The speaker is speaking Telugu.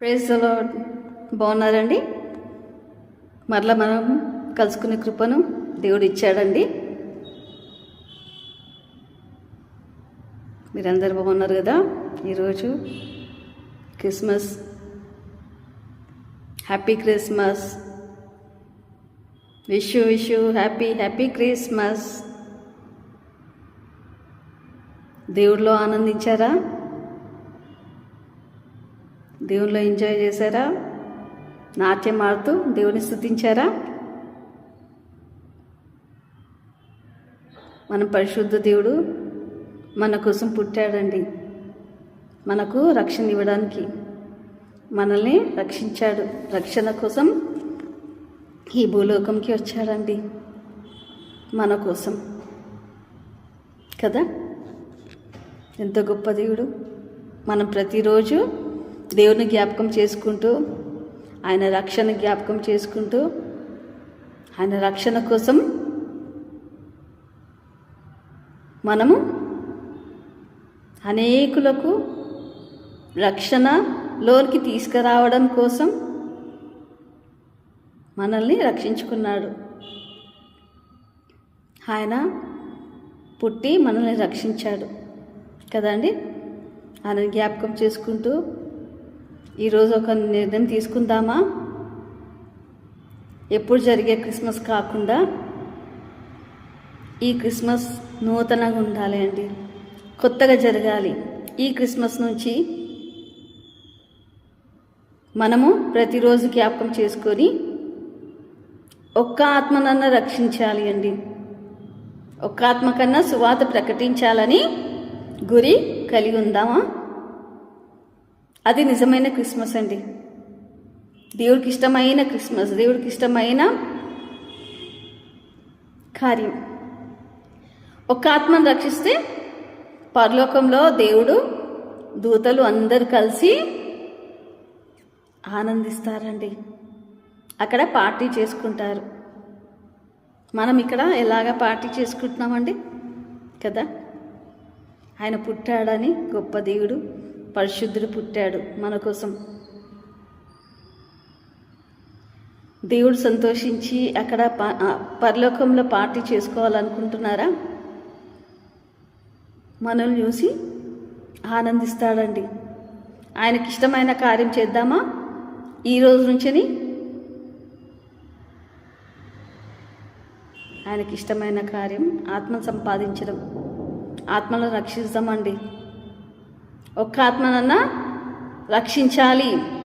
Praise the lord. బాగున్నారండి? మరలా మనం కలుసుకునే కృపను దేవుడు ఇచ్చాడండి. మీరందరూ బాగున్నారు కదా? ఈరోజు Christmas. Happy Christmas. Wish you happy Christmas. దేవుడిలో ఆనందించారా? దేవునిలో ఎంజాయ్ చేశారా? నాట్యం ఆడుతూ దేవుని స్తుతించారా? మన పరిశుద్ధ దేవుడు మన కోసం పుట్టాడండి. మనకు రక్షణ ఇవ్వడానికి మనల్ని రక్షించాడు. రక్షణ కోసం ఈ భూలోకంకి వచ్చాడండి మన కోసం కదా. ఎంత గొప్ప దేవుడు. మనం ప్రతిరోజు దేవుని జ్ఞాపకం చేసుకుంటూ, ఆయన రక్షణ జ్ఞాపకం చేసుకుంటూ, ఆయన రక్షణ కోసం మనము అనేకులకు రక్షణలోనికి తీసుకురావడం కోసం మనల్ని రక్షించుకున్నాడు. ఆయన పుట్టి మనల్ని రక్షించాడు కదండి. ఆయన జ్ఞాపకం చేసుకుంటూ ఈరోజు ఒక నిర్ణయం తీసుకుందామా? ఎప్పుడు జరిగే క్రిస్మస్ కాకుండా ఈ క్రిస్మస్ నూతనంగా ఉండాలి అండి. కొత్తగా జరగాలి. ఈ క్రిస్మస్ నుంచి మనము ప్రతిరోజు జ్ఞాపకం చేసుకొని ఒక్క ఆత్మనన్నా రక్షించాలి అండి. ఒక్క ఆత్మ కన్నా సువార్త ప్రకటించాలని గురి కలిగి ఉందామా? అది నిజమైన క్రిస్మస్ అండి. దేవుడికి ఇష్టమైన క్రిస్మస్, దేవుడికి ఇష్టమైన కార్యం. ఒక్క ఆత్మను రక్షిస్తే పరలోకంలో దేవుడు, దూతలు అందరు కలిసి ఆనందిస్తారండి. అక్కడ పార్టీ చేసుకుంటారు. మనం ఇక్కడ ఎలాగ పార్టీ చేసుకుంటున్నామండి కదా. ఆయన పుట్టాడని, గొప్ప దేవుడు పరిశుద్ధుడు పుట్టాడు మన కోసం. దేవుడు సంతోషించి అక్కడ పరలోకంలో పార్టీ చేసుకోవాలనుకుంటున్నారా? మనల్ని చూసి ఆనందిస్తాడండి. ఆయనకి ఇష్టమైన కార్యం చేద్దామా ఈ రోజు నుంచి? ఆయనకి ఇష్టమైన కార్యం ఆత్మను సంపాదించడం, ఆత్మలను రక్షిస్తామండి. ఒక్క ఆత్మనన్నా రక్షించాలి.